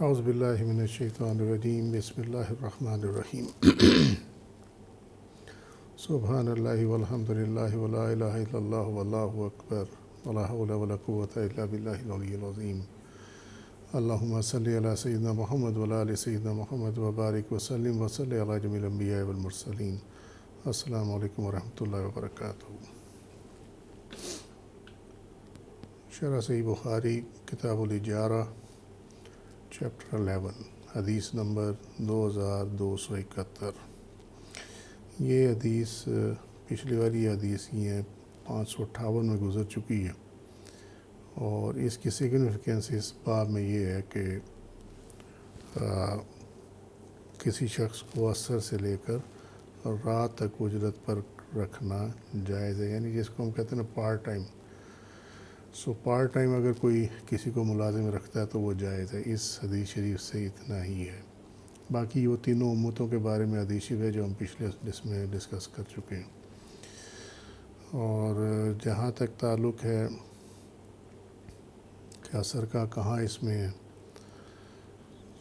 اعوذ باللہ من الشیطان الرجیم بسم اللہ الرحمن الرحیم سبحان اللہ والحمد للہ ولا الہ الا اللہ واللہ اکبر ولا حول ولا قوة الا باللہ العلی العظیم اللہم صلی علی سیدنا محمد وعلی آل سیدنا محمد وبارک وسلم وصلی علی جمیع الانبیاء والمرسلین۔ السلام علیکم ورحمۃ اللہ وبرکاتہ۔ شرح صحیح بخاری کتاب الاجارہ چیپٹر 11 حدیث نمبر 2271۔ یہ حدیث پچھلی والی حدیث ہی ہے 558 میں گزر چکی ہے، اور اس کی سگنیفیکنس اس باب میں یہ ہے کہ کسی شخص کو عصر سے لے کر رات تک اجرت پر رکھنا جائز ہے، یعنی جس کو ہم کہتے ہیں نا پارٹ ٹائم۔ پارٹ ٹائم اگر کوئی کسی کو ملازم رکھتا ہے تو وہ جائز ہے۔ اس حدیث شریف سے اتنا ہی ہے۔ باقی وہ تینوں امتوں کے بارے میں حدیث شریف ہے جو ہم پچھلے اس میں ڈسکس کر چکے ہیں۔ اور جہاں تک تعلق ہے کہ عصر کا کہاں اس میں ہے،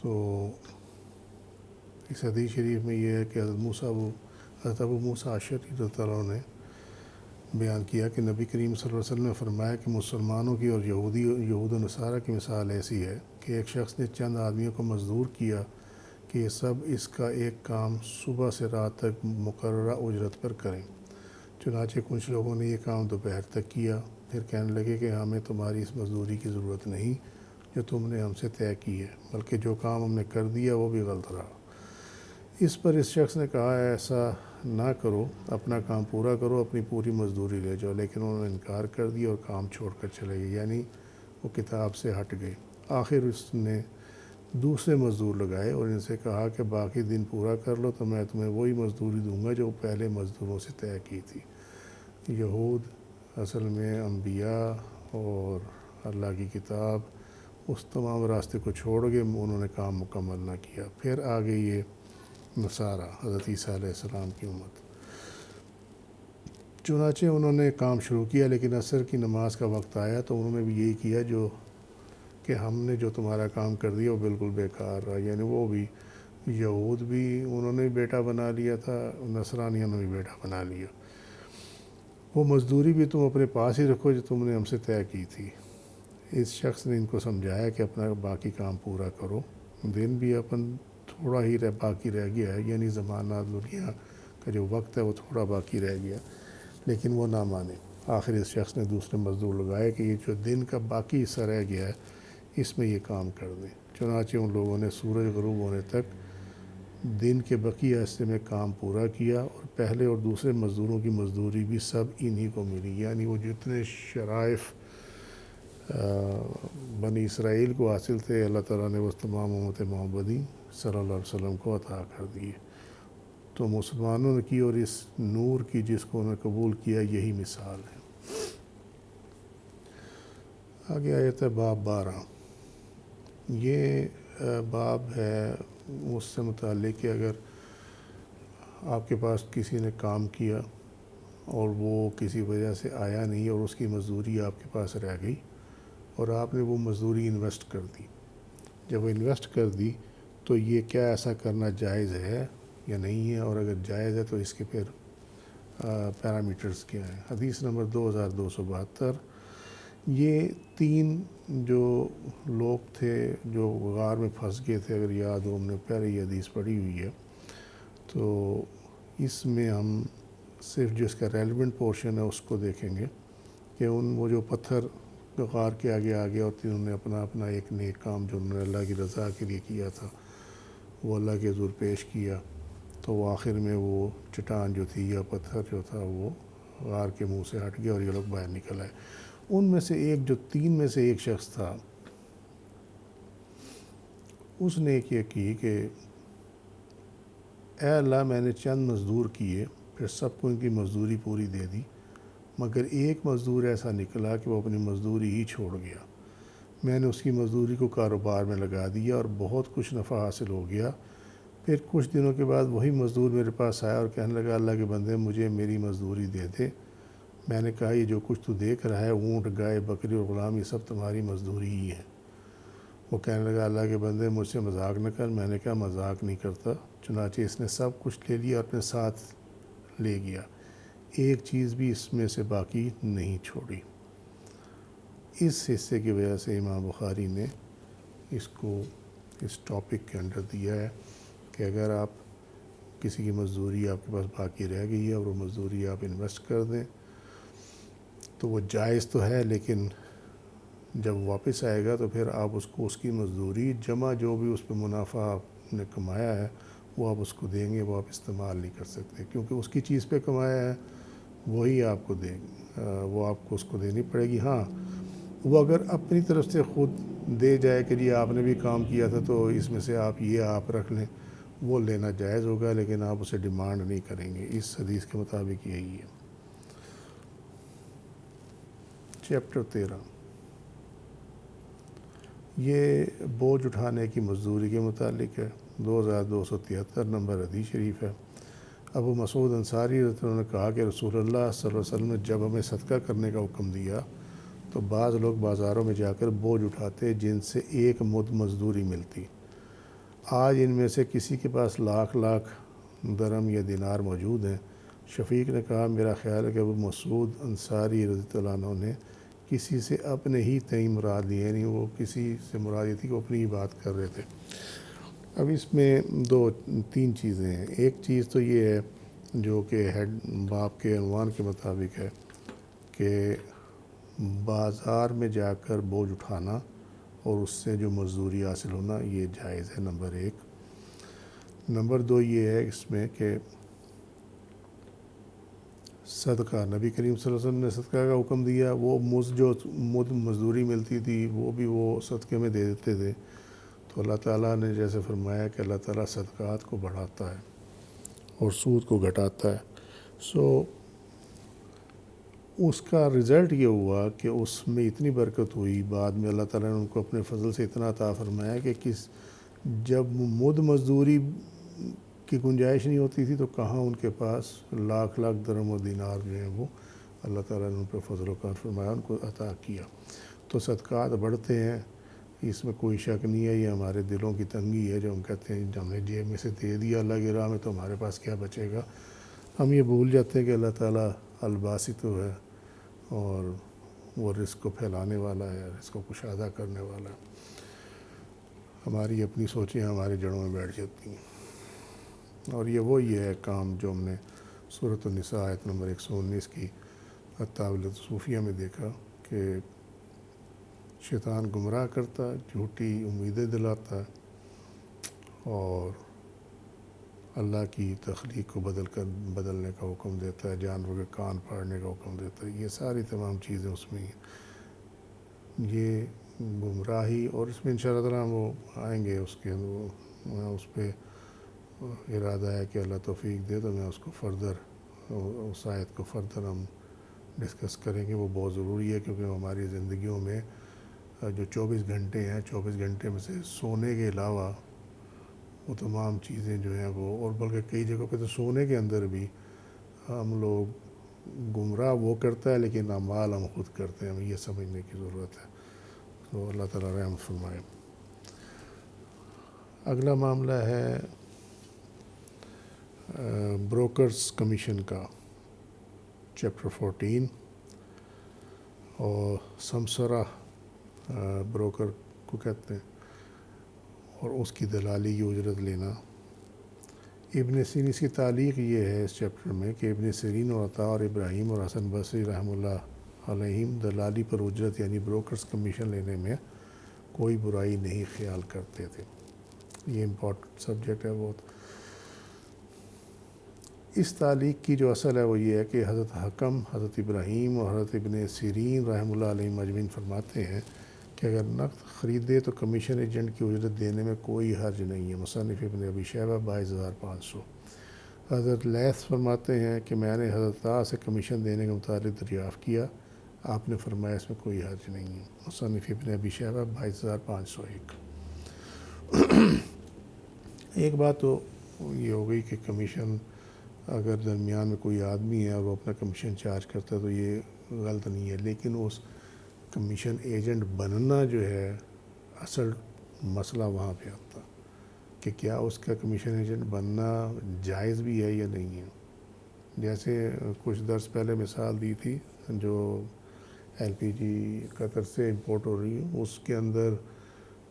تو اس حدیث شریف میں یہ ہے کہ حضرت ابو موسیٰ اشعری رضی اللہ عنہ نے بیان کیا کہ نبی کریم صلی اللہ علیہ وسلم نے فرمایا کہ مسلمانوں کی اور یہود و نصارہ کی مثال ایسی ہے کہ ایک شخص نے چند آدمیوں کو مزدور کیا کہ یہ سب اس کا ایک کام صبح سے رات تک مقررہ اجرت پر کریں۔ چنانچہ کچھ لوگوں نے یہ کام دوپہر تک کیا، پھر کہنے لگے کہ ہمیں تمہاری اس مزدوری کی ضرورت نہیں جو تم نے ہم سے طے کی ہے، بلکہ جو کام ہم نے کر دیا وہ بھی غلط رہا۔ اس پر اس شخص نے کہا ایسا نہ کرو، اپنا کام پورا کرو، اپنی پوری مزدوری لے جاؤ، لیکن انہوں نے انکار کر دیا اور کام چھوڑ کر چلے گئے، یعنی وہ کتاب سے ہٹ گئے۔ آخر اس نے دوسرے مزدور لگائے اور ان سے کہا کہ باقی دن پورا کر لو تو میں تمہیں وہی مزدوری دوں گا جو پہلے مزدوروں سے طے کی تھی۔ یہود اصل میں انبیاء اور اللہ کی کتاب اس تمام راستے کو چھوڑ گئے، انہوں نے کام مکمل نہ کیا۔ پھر آگے یہ نصارہ حضرت عیسیٰ علیہ السلام کی امت، چنانچہ انہوں نے کام شروع کیا، لیکن عصر کی نماز کا وقت آیا تو انہوں نے بھی یہی کیا جو کہ ہم نے جو تمہارا کام کر دیا وہ بالکل بیکار رہا، یعنی وہ بھی یہود بھی انہوں نے بیٹا بنا لیا تھا، نصرانیوں نے بھی بیٹا بنا لیا، وہ مزدوری بھی تم اپنے پاس ہی رکھو جو تم نے ہم سے طے کی تھی۔ اس شخص نے ان کو سمجھایا کہ اپنا باقی کام پورا کرو، دن بھی اپن تھوڑا ہی باقی رہ گیا ہے، یعنی زمانہ دنیا کا جو وقت ہے وہ تھوڑا باقی رہ گیا، لیکن وہ نہ مانے۔ آخر اس شخص نے دوسرے مزدور لگائے کہ یہ جو دن کا باقی حصہ رہ گیا ہے اس میں یہ کام کر دیں۔ چنانچہ ان لوگوں نے سورج غروب ہونے تک دن کے بقیہ حصے میں کام پورا کیا، اور پہلے اور دوسرے مزدوروں کی مزدوری بھی سب انہی کو ملی، یعنی وہ جتنے شرائف بنی اسرائیل کو حاصل تھے اللہ تعالیٰ نے وہ تمام امت محمدی صلی اللہ علیہ وسلم کو عطا کر دیے۔ تو مسلمانوں نے کی اور اس نور کی جس کو انہوں نے قبول کیا یہی مثال ہے۔ آگے آیت ہے باب 12۔ یہ باب ہے اس سے متعلق کہ اگر آپ کے پاس کسی نے کام کیا اور وہ کسی وجہ سے آیا نہیں اور اس کی مزدوری آپ کے پاس رہ گئی اور آپ نے وہ مزدوری انویسٹ کر دی، جب وہ انویسٹ کر دی تو یہ کیا ایسا کرنا جائز ہے یا نہیں ہے، اور اگر جائز ہے تو اس کے پھر پیرامیٹرز کیا ہیں۔ حدیث نمبر 2272۔ یہ تین جو لوگ تھے جو غار میں پھنس گئے تھے، اگر یاد ہو ہم نے پہلے یہ حدیث پڑھی ہوئی ہے، تو اس میں ہم صرف جو اس کا ریلیونٹ پورشن ہے اس کو دیکھیں گے کہ وہ جو پتھر غار کے آگے آگے اور انہوں نے اپنا ایک نیک کام جو انہوں نے اللہ کی رضا کے لیے کیا تھا وہ اللہ کے حضور پیش کیا، تو وہ آخر میں وہ چٹان جو تھی یا پتھر جو تھا وہ غار کے منہ سے ہٹ گیا اور یہ لوگ باہر نکل آئے۔ ان میں سے ایک جو تین میں سے ایک شخص تھا، اس نے یہ کی کہ اے اللہ میں نے چند مزدور کیے، پھر سب کو ان کی مزدوری پوری دے دی، مگر ایک مزدور ایسا نکلا کہ وہ اپنی مزدوری ہی چھوڑ گیا، میں نے اس کی مزدوری کو کاروبار میں لگا دیا اور بہت کچھ نفع حاصل ہو گیا۔ پھر کچھ دنوں کے بعد وہی مزدور میرے پاس آیا اور کہنے لگا اللہ کے بندے مجھے میری مزدوری دے دے۔ میں نے کہا یہ جو کچھ تو دیکھ رہا ہے، اونٹ، گائے، بکری اور غلام، یہ سب تمہاری مزدوری ہی ہے۔ وہ کہنے لگا اللہ کے بندے مجھ سے مذاق نہ کر. میں نے کہا مذاق نہیں کرتا. چنانچہ اس نے سب کچھ لے لیا اور اپنے ساتھ لے گیا, ایک چیز بھی اس میں سے باقی نہیں چھوڑی. اس حصے کی وجہ سے امام بخاری نے اس کو اس ٹاپک کے انڈر دیا ہے کہ اگر آپ کسی کی مزدوری آپ کے پاس باقی رہ گئی ہے اور وہ مزدوری آپ انویسٹ کر دیں تو وہ جائز تو ہے, لیکن جب واپس آئے گا تو پھر آپ اس کو اس کی مزدوری جمع جو بھی اس پہ منافع آپ نے کمایا ہے وہ آپ اس کو دیں گے, وہ آپ استعمال نہیں کر سکتے کیونکہ اس کی چیز پہ کمایا ہے وہی آپ کو دیں وہ آپ کو اس کو دینی پڑے گی. ہاں وہ اگر اپنی طرف سے خود دے جائے کہ جی آپ نے بھی کام کیا تھا تو اس میں سے آپ یہ آپ رکھ لیں, وہ لینا جائز ہوگا, لیکن آپ اسے ڈیمانڈ نہیں کریں گے. اس حدیث کے مطابق یہی ہے. چیپٹر 13 یہ بوجھ اٹھانے کی مزدوری کے متعلق ہے. 2273 نمبر حدیث شریف ہے. ابو مسعود انصاری رضی اللہ عنہ نے کہا کہ رسول اللہ صلی اللہ علیہ وسلم نے جب ہمیں صدقہ کرنے کا حکم دیا تو بعض لوگ بازاروں میں جا کر بوجھ اٹھاتے جن سے ایک مد مزدوری ملتی. آج ان میں سے کسی کے پاس لاکھ درہم یا دینار موجود ہیں. شفیق نے کہا میرا خیال ہے کہ ابو مسعود انصاری رضی اللہ عنہ نے کسی سے اپنے ہی تئیں مراد لی, یعنی وہ کسی سے مراد یہ تھی کہ اپنی ہی بات کر رہے تھے. اب اس میں تین چیزیں ہیں. ایک چیز تو یہ ہے جو کہ ہیڈ باپ کے عنوان کے مطابق ہے کہ بازار میں جا کر بوجھ اٹھانا اور اس سے جو مزدوری حاصل ہونا یہ جائز ہے, نمبر ایک. نمبر دو یہ ہے اس میں کہ صدقہ, نبی کریم صلی اللہ علیہ وسلم نے صدقہ کا حکم دیا, وہ جو مزدوری ملتی تھی وہ بھی وہ صدقے میں دے دیتے تھے. تو اللہ تعالیٰ نے جیسے فرمایا کہ اللہ تعالیٰ صدقات کو بڑھاتا ہے اور سود کو گھٹاتا ہے. سو اس کا رزلٹ یہ ہوا کہ اس میں اتنی برکت ہوئی, بعد میں اللہ تعالیٰ نے ان کو اپنے فضل سے اتنا عطا فرمایا کہ جب مد مزدوری کی گنجائش نہیں ہوتی تھی تو کہاں ان کے پاس لاکھ درہم و دینار جو ہیں وہ اللہ تعالیٰ نے ان پہ فضل و کرم فرمایا, ان کو عطا کیا. تو صدقات بڑھتے ہیں, اس میں کوئی شک نہیں ہے. یہ ہمارے دلوں کی تنگی ہے جو ہم کہتے ہیں ہم نے جیب میں سے دے دیا اللہ کی راہ میں تو ہمارے پاس کیا بچے گا. ہم یہ بھول جاتے ہیں کہ اللہ تعالیٰ الباسط ہے اور وہ رزق کو پھیلانے والا ہے, رزق کو کشادہ کرنے والا ہے. ہماری اپنی سوچیں ہمارے جڑوں میں بیٹھ جاتی ہیں. اور یہ ہے کام جو ہم نے سورۃ النساء آیت نمبر 119 کی الطاولۃ صوفیہ میں دیکھا کہ شیطان گمراہ کرتا, جھوٹی امیدیں دلاتا اور اللہ کی تخلیق کو بدلنے کا حکم دیتا ہے, جانور کے کان پھاڑنے کا حکم دیتا ہے. یہ ساری تمام چیزیں اس میں ہیں. یہ گمراہی, اور اس میں انشاءاللہ تعالیٰ وہ آئیں گے اس کے اس پہ ارادہ ہے کہ اللہ توفیق دے تو میں اس کو اس آیت کو فردر ہم ڈسکس کریں گے. وہ بہت ضروری ہے کیونکہ ہماری زندگیوں میں جو 24 گھنٹے ہیں 24 گھنٹے میں سے سونے کے علاوہ وہ تمام چیزیں جو ہیں وہ, اور بلکہ کئی جگہوں پہ تو سونے کے اندر بھی ہم لوگ گمراہ وہ کرتا ہے لیکن اعمال ہم خود کرتے ہیں. ہمیں یہ سمجھنے کی ضرورت ہے. تو اللہ تعالیٰ رحم فرمائے. اگلا معاملہ ہے بروکرز کمیشن کا, چیپٹر 14. اور سمسرہ بروکر کو کہتے ہیں اور اس کی دلالی کی اجرت لینا. ابن سیرین, اس کی تعلیق یہ ہے اس چیپٹر میں کہ ابن سیرین اور عطا اور ابراہیم اور حسن بصری رحمہ اللہ علیہم دلالی پر اجرت یعنی بروکرز کمیشن لینے میں کوئی برائی نہیں خیال کرتے تھے. یہ امپورٹنٹ سبجیکٹ ہے بہت. اس تعلیق کی جو اصل ہے وہ یہ ہے کہ حضرت حکم, حضرت ابراہیم اور حضرت ابن سیرین رحمہ اللہ علیہ مجمعین فرماتے ہیں کہ اگر نقد خریدے تو کمیشن ایجنٹ کی اجرت دینے میں کوئی حرج نہیں ہے. مصنف ابن ابی شیبہ 22500. حضرت لیث فرماتے ہیں کہ میں نے حضرت عطا سے کمیشن دینے کے متعلق دریافت کیا, آپ نے فرمایا اس میں کوئی حرج نہیں ہے. مصنف ابن ابی شیبہ 22501. ایک بات تو یہ ہو گئی کہ کمیشن اگر درمیان میں کوئی آدمی ہے اور وہ اپنا کمیشن چارج کرتا ہے تو یہ غلط نہیں ہے, لیکن اس کمیشن ایجنٹ بننا جو ہے اصل مسئلہ وہاں پہ آتا کہ کیا اس کا کمیشن ایجنٹ بننا جائز بھی ہے یا نہیں ہے. جیسے کچھ درس پہلے مثال دی تھی جو ایل پی جی قطر سے امپورٹ ہو رہی ہے، اس کے اندر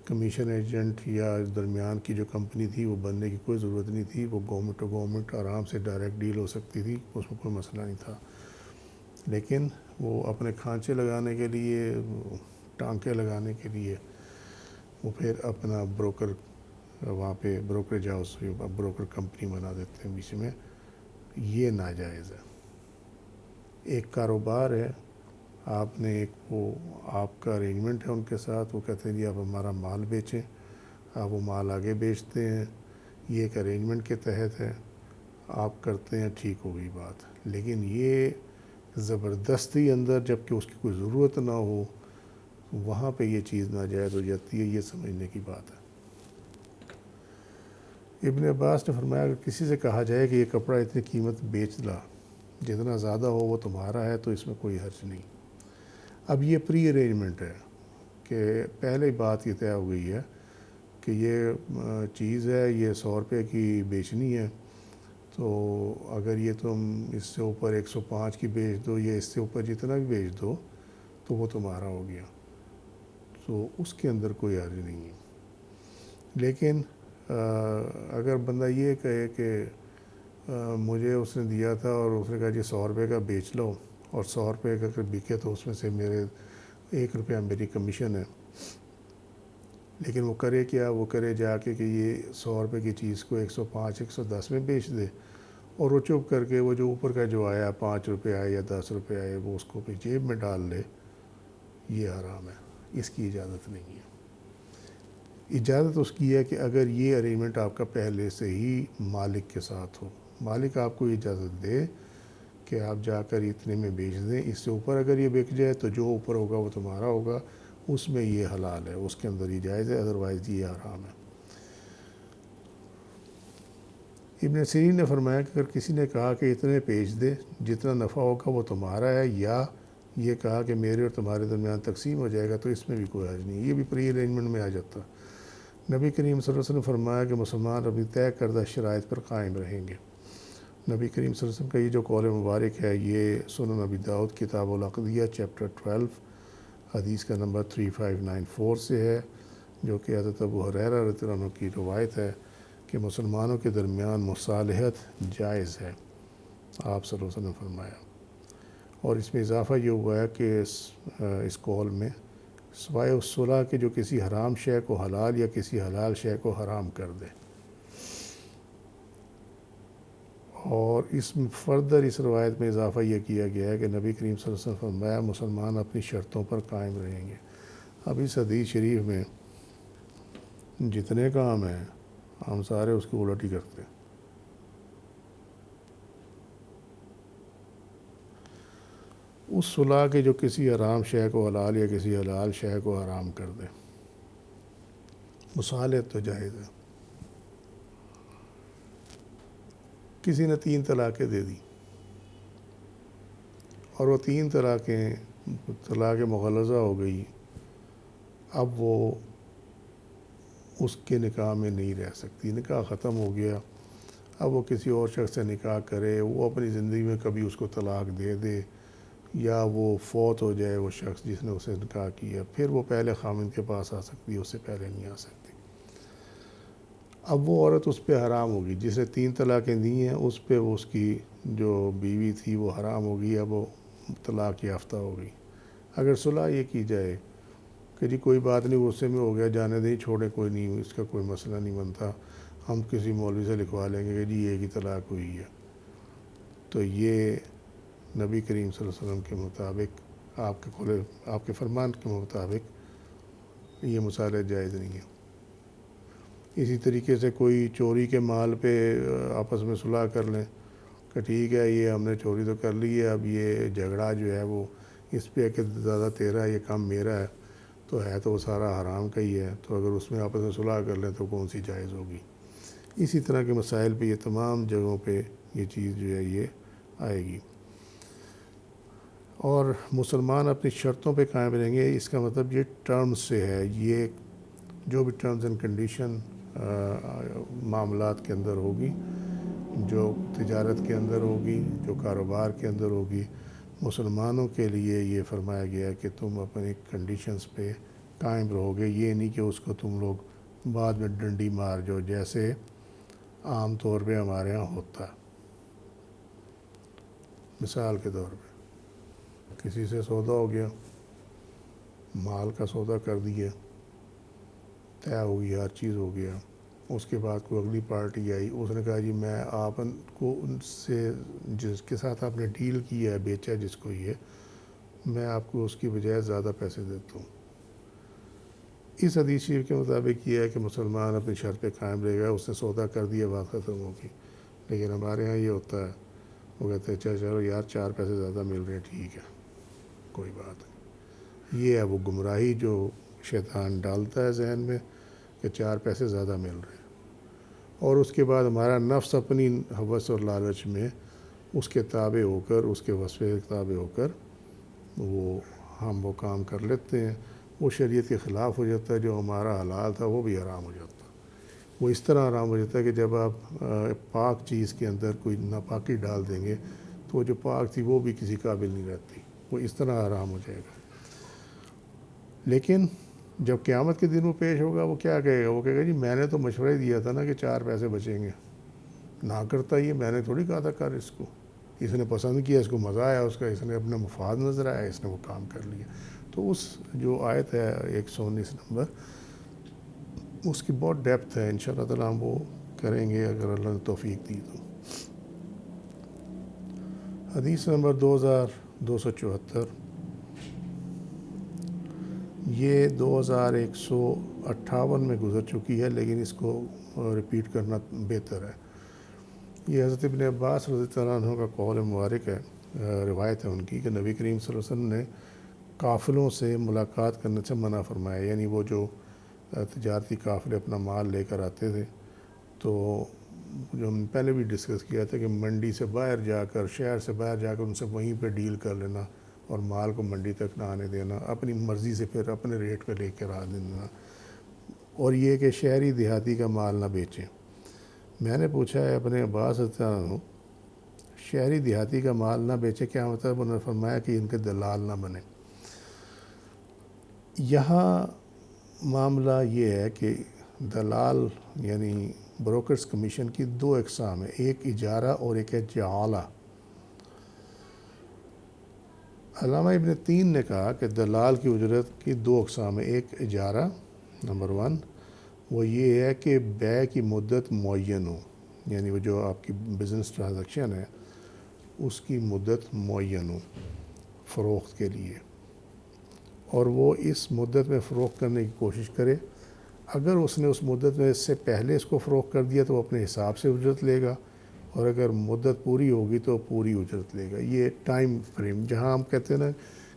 کمیشن ایجنٹ یا درمیان کی جو کمپنی تھی وہ بننے کی کوئی ضرورت نہیں تھی. وہ گورنمنٹ ٹو گورنمنٹ آرام سے ڈائریکٹ ڈیل ہو سکتی تھی، اس میں کوئی مسئلہ نہیں تھا. لیکن وہ اپنے کھانچے لگانے کے لیے، ٹانکے لگانے کے لیے وہ پھر اپنا بروکر وہاں پہ بروکریج ہاؤس بروکر کمپنی بنا دیتے ہیں بیچ میں. یہ ناجائز ہے. ایک کاروبار ہے، آپ نے ایک وہ آپ کا ارینجمنٹ ہے ان کے ساتھ، وہ کہتے ہیں جی آپ ہمارا مال بیچیں، آپ وہ مال آگے بیچتے ہیں، یہ ایک ارینجمنٹ کے تحت ہے، آپ کرتے ہیں، ٹھیک ہو گئی بات. لیکن یہ زبردستی اندر جب کہ اس کی کوئی ضرورت نہ ہو، وہاں پہ یہ چیز ناجائز ہو جاتی ہے. یہ سمجھنے کی بات ہے. ابن عباس نے فرمایا اگر کسی سے کہا جائے کہ یہ کپڑا اتنی قیمت بیچ لا، جتنا زیادہ ہو وہ تمہارا ہے، تو اس میں کوئی حرج نہیں. اب یہ پری ارینجمنٹ ہے کہ پہلے بات یہ طے ہو گئی ہے کہ یہ چیز ہے، یہ 100 روپے کی بیچنی ہے، تو اگر یہ تم اس سے اوپر 105 کی بیچ دو یا اس سے اوپر جتنا بھی بیچ دو تو وہ تمہارا ہو گیا، تو اس کے اندر کوئی حرج نہیں ہے. لیکن اگر بندہ یہ کہے کہ مجھے اس نے دیا تھا اور اس نے کہا جی 100 روپے کا بیچ لو، اور 100 روپے کا اگر بکے تو اس میں سے میرے 1 روپیہ میری کمیشن ہے، لیکن وہ کرے کیا، وہ کرے جا کے کہ یہ 100 روپے کی چیز کو 105 110 میں بیچ دے، اور وہ چپ کر کے وہ جو اوپر کا جو آیا 5 روپے آئے یا 10 روپے آئے وہ اس کو بھی جیب میں ڈال لے. یہ حرام ہے، اس کی اجازت نہیں ہے. اجازت اس کی ہے کہ اگر یہ ارینجمنٹ آپ کا پہلے سے ہی مالک کے ساتھ ہو، مالک آپ کو اجازت دے کہ آپ جا کر اتنے میں بیچ دیں، اس سے اوپر اگر یہ بک جائے تو جو اوپر ہوگا وہ تمہارا ہوگا، اس میں یہ حلال ہے، اس کے اندر یہ جائز ہے، ادروائز یہ حرام ہے. ابن سیرین نے فرمایا کہ اگر کسی نے کہا کہ اتنے بیچ دے، جتنا نفع ہوگا وہ تمہارا ہے، یا یہ کہا کہ میرے اور تمہارے درمیان تقسیم ہو جائے گا، تو اس میں بھی کوئی حرج نہیں. یہ بھی پری ارینجمنٹ میں آ جاتا. نبی کریم صلی اللہ علیہ وسلم نے فرمایا کہ مسلمان اپنی طے کردہ شرائط پر قائم رہیں گے. نبی کریم صلی اللہ علیہ وسلم کا یہ جو قول مبارک ہے، یہ سنن ابی داؤد کتاب العقدیہ چیپٹر 12 حدیث کا نمبر 3594 سے ہے، جو کہ حضرت ابو ہریرہ رضی اللہ عنہ کی روایت ہے کہ مسلمانوں کے درمیان مصالحت جائز ہے، آپ صلی اللہ علیہ وسلم نے فرمایا. اور اس میں اضافہ یہ ہوا ہے کہ اس قول میں سوائے اس صلح کے جو کسی حرام شے کو حلال یا کسی حلال شے کو حرام کر دے. اور اس میں فردر اس روایت میں اضافہ یہ کیا گیا ہے کہ نبی کریم صلی اللہ علیہ وسلم فرمایا مسلمان اپنی شرطوں پر قائم رہیں گے. اب اس حدیث شریف میں جتنے کام ہیں ہم سارے اس کو الٹ ہی کرتے ہیں. اس صلح کے جو کسی حرام شے کو حلال یا کسی حلال شے کو حرام کر دے. مصالحت تو جائز ہے. کسی نے 3 طلاقیں دے دی اور وہ 3 طلاق مغلظہ ہو گئی، اب وہ اس کے نکاح میں نہیں رہ سکتی، نکاح ختم ہو گیا. اب وہ کسی اور شخص سے نکاح کرے، وہ اپنی زندگی میں کبھی اس کو طلاق دے دے، یا وہ فوت ہو جائے وہ شخص جس نے اسے نکاح کیا، پھر وہ پہلے خامند کے پاس آ سکتی ہے، اس سے پہلے نہیں آ سکتی. اب وہ عورت اس پہ حرام ہوگی، جس نے 3 طلاقیں دی ہیں اس پہ وہ اس کی جو بیوی تھی وہ حرام ہوگی، اب وہ طلاق یافتہ ہوگی. اگر صلح یہ کی جائے کہ جی کوئی بات نہیں، غصے میں ہو گیا، جانے دیں، چھوڑے، کوئی نہیں، اس کا کوئی مسئلہ نہیں بنتا، ہم کسی مولوی سے لکھوا لیں گے کہ جی ایک ہی طلاق ہوئی ہے، تو یہ نبی کریم صلی اللہ علیہ وسلم کے مطابق، آپ کے فرمان کے مطابق یہ مصالحت جائز نہیں ہے. اسی طریقے سے کوئی چوری کے مال پہ آپس میں صلح کر لیں کہ ٹھیک ہے یہ ہم نے چوری تو کر لی ہے، اب یہ جھگڑا جو ہے وہ اس پہ ہے کہ زیادہ تیرا ہے یہ کام میرا ہے، تو ہے تو وہ سارا حرام کا ہی ہے، تو اگر اس میں آپس میں صلح کر لیں تو کون سی جائز ہوگی. اسی طرح کے مسائل پہ یہ تمام جگہوں پہ یہ چیز جو ہے یہ آئے گی. اور مسلمان اپنی شرطوں پہ قائم رہیں گے، اس کا مطلب یہ ٹرمز سے ہے، یہ جو بھی ٹرمز اینڈ کنڈیشن معاملات کے اندر ہوگی، جو تجارت کے اندر ہوگی، جو کاروبار کے اندر ہوگی، مسلمانوں کے لیے یہ فرمایا گیا کہ تم اپنی کنڈیشنز پہ قائم رہو گے، یہ نہیں کہ اس کو تم لوگ بعد میں ڈنڈی مار جو، جیسے عام طور پہ ہمارے ہاں ہوتا ہے۔ مثال کے طور پہ کسی سے سودا ہو گیا، مال کا سودا کر دیا، طے ہو گیا، ہر چیز ہو گیا، اس کے بعد کوئی اگلی پارٹی آئی، اس نے کہا جی میں آپ کو ان سے جس کے ساتھ آپ نے ڈیل کیا ہے، بیچا جس کو یہ، میں آپ کو اس کی بجائے زیادہ پیسے دیتا ہوں۔ اس حدیث شریف کے مطابق یہ ہے کہ مسلمان اپنی شرط پہ قائم رہے گا، اس نے سودا کر دیا، بات ختم ہوگی۔ لیکن ہمارے ہاں یہ ہوتا ہے، وہ کہتے ہیں چلو یار 4 پیسے زیادہ مل رہے ہیں، ٹھیک ہے کوئی بات نہیں۔ یہ ہے وہ گمراہی جو شیطان ڈالتا ہے ذہن میں کہ 4 پیسے زیادہ مل رہے ہیں، اور اس کے بعد ہمارا نفس اپنی ہوس اور لالچ میں اس کے تابع ہو کر، اس کے وصفے کے تابع ہو کر ہم وہ کام کر لیتے ہیں، وہ شریعت کے خلاف ہو جاتا ہے، جو ہمارا حلال تھا وہ بھی حرام ہو جاتا ہے۔ وہ اس طرح حرام ہو جاتا ہے کہ جب آپ پاک چیز کے اندر کوئی ناپاکی ڈال دیں گے تو وہ جو پاک تھی وہ بھی کسی قابل نہیں رہتی، وہ اس طرح حرام ہو جائے گا۔ لیکن جب قیامت کے دن وہ پیش ہوگا، وہ کیا کہے گا؟ وہ کہے گا جی میں نے تو مشورہ دیا تھا نا کہ 4 پیسے بچیں گے، نہ کرتا یہ، میں نے تھوڑی کہا تھا کر اس کو، اس نے پسند کیا، اس کو مزہ آیا اس کا، اس نے اپنا مفاد نظر آیا، اس نے وہ کام کر لیا۔ تو اس جو آیت ہے 119 نمبر، اس کی بہت ڈیپتھ ہے، انشاءاللہ تعالیٰ ہم وہ کریں گے اگر اللہ نے توفیق دی تو۔ حدیث نمبر 2274، یہ 2158 میں گزر چکی ہے، لیکن اس کو ریپیٹ کرنا بہتر ہے۔ یہ حضرت ابن عباس رضی اللہ عنہ کا قول مبارک ہے، روایت ہے ان کی کہ نبی کریم صلی اللہ علیہ وسلم نے قافلوں سے ملاقات کرنے سے منع فرمایا، یعنی وہ جو تجارتی قافلے اپنا مال لے کر آتے تھے، تو جو ہم پہلے بھی ڈسکس کیا تھا کہ منڈی سے باہر جا کر، شہر سے باہر جا کر ان سے وہیں پہ ڈیل کر لینا، اور مال کو منڈی تک نہ آنے دینا، اپنی مرضی سے پھر اپنے ریٹ پہ لے کر آ دینا، اور یہ کہ شہری دیہاتی کا مال نہ بیچیں۔ میں نے پوچھا ہے اپنے عباس رضی اللہ عنہ، شہری دیہاتی کا مال نہ بیچے کیا مطلب؟ انہوں نے فرمایا کہ ان کے دلال نہ بنے۔ یہاں معاملہ یہ ہے کہ دلال یعنی بروکرز کمیشن کی 2 اقسام ہیں، ایک اجارہ اور ایک ہے جعالہ۔ علامہ ابن تین نے کہا کہ دلال کی اجرت کی 2 اقسام ہیں، ایک اجارہ نمبر 1، وہ یہ ہے کہ بیع کی مدت معین ہو، یعنی وہ جو آپ کی بزنس ٹرانزیکشن ہے اس کی مدت معین ہو فروخت کے لیے، اور وہ اس مدت میں فروخت کرنے کی کوشش کرے۔ اگر اس نے اس مدت میں اس سے پہلے اس کو فروخت کر دیا تو وہ اپنے حساب سے اجرت لے گا، اور اگر مدت پوری ہوگی تو پوری اجرت لے گا۔ یہ ٹائم فریم، جہاں ہم کہتے ہیں نا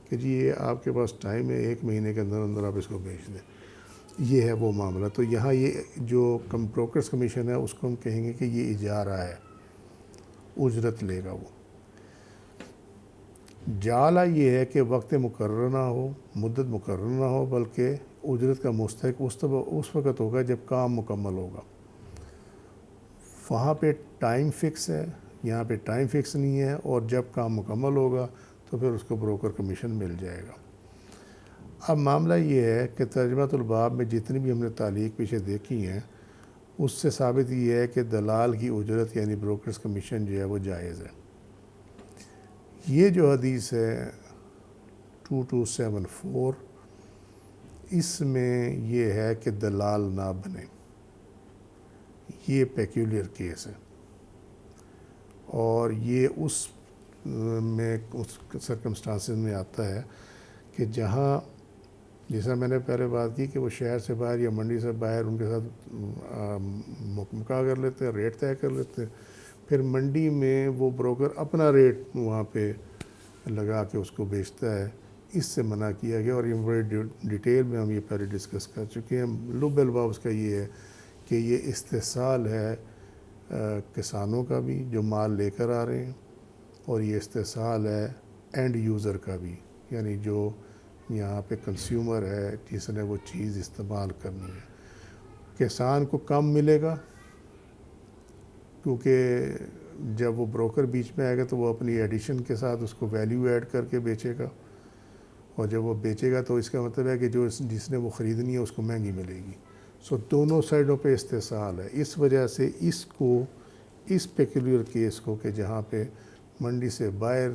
کہ جی یہ آپ کے پاس ٹائم ہے، 1 مہینے کے اندر اندر آپ اس کو بیچ دیں، یہ ہے وہ معاملہ۔ تو یہاں یہ جو بروکرز کمیشن ہے اس کو ہم کہیں گے کہ یہ اجارہ ہے، اجرت لے گا وہ۔ جعالہ یہ ہے کہ وقت مقرر نہ ہو، مدت مقرر نہ ہو، بلکہ اجرت کا مستحق اس وقت ہوگا جب کام مکمل ہوگا۔ وہاں پہ ٹائم فکس ہے، یہاں پہ ٹائم فکس نہیں ہے، اور جب کام مکمل ہوگا تو پھر اس کو بروکر کمیشن مل جائے گا۔ اب معاملہ یہ ہے کہ ترجمۃ الباب میں جتنی بھی ہم نے تعلیق پیچھے دیکھی ہیں اس سے ثابت یہ ہے کہ دلال کی اجرت یعنی بروکرز کمیشن جو ہے وہ جائز ہے۔ یہ جو حدیث ہے 2274، اس میں یہ ہے کہ دلال نہ بنے، یہ پیکیولر کیس ہے، اور یہ اس میں اس سرکمسٹانسز میں آتا ہے کہ جہاں، جیسا میں نے پہلے بات کی کہ وہ شہر سے باہر یا منڈی سے باہر ان کے ساتھ مکمل کر لیتے ہیں، ریٹ طے کر لیتے ہیں، پھر منڈی میں وہ بروکر اپنا ریٹ وہاں پہ لگا کے اس کو بیچتا ہے، اس سے منع کیا گیا۔ اور یہ بڑی ڈیٹیل میں ہم یہ پہلے ڈسکس کر چکے ہیں۔ لب الباب اس کا یہ ہے کہ یہ استحصال ہے کسانوں کا بھی جو مال لے کر آ رہے ہیں، اور یہ استحصال ہے اینڈ یوزر کا بھی، یعنی جو یہاں پہ کنزیومر ہے جس نے وہ چیز استعمال کرنی ہے۔ کسان کو کم ملے گا، کیونکہ جب وہ بروکر بیچ میں آئے گا تو وہ اپنی ایڈیشن کے ساتھ اس کو ویلیو ایڈ کر کے بیچے گا، اور جب وہ بیچے گا تو اس کا مطلب ہے کہ جو جس نے وہ خریدنی ہے اس کو مہنگی ملے گی. سو دونوں سائڈوں پہ استحصال ہے. اس وجہ سے اس کو، اس پیکولر کیس کو، کہ جہاں پہ منڈی سے باہر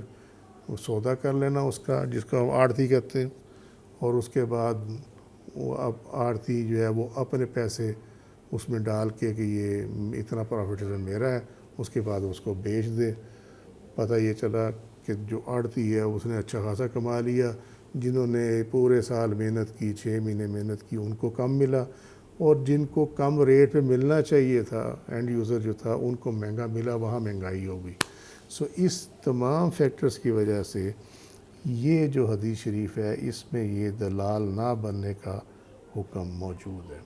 وہ سودا کر لینا اس کا، جس کو ہم آڑتی کہتے ہیں، اور اس کے بعد وہ اب آڑتی جو ہے وہ اپنے پیسے اس میں ڈال کے کہ یہ اتنا پروفٹ میرا ہے، اس کے بعد اس کو بیچ دے. پتہ یہ چلا کہ جو آڑتی ہے اس نے اچھا خاصا کما لیا، جنہوں نے پورے سال محنت کی، 6 مہینے محنت کی، ان کو کم ملا، اور جن کو کم ریٹ پہ ملنا چاہیے تھا، اینڈ یوزر جو تھا، ان کو مہنگا ملا، وہاں مہنگائی ہو گئی. سو اس تمام فیکٹرز کی وجہ سے یہ جو حدیث شریف ہے اس میں یہ دلال نہ بننے کا حکم موجود ہے.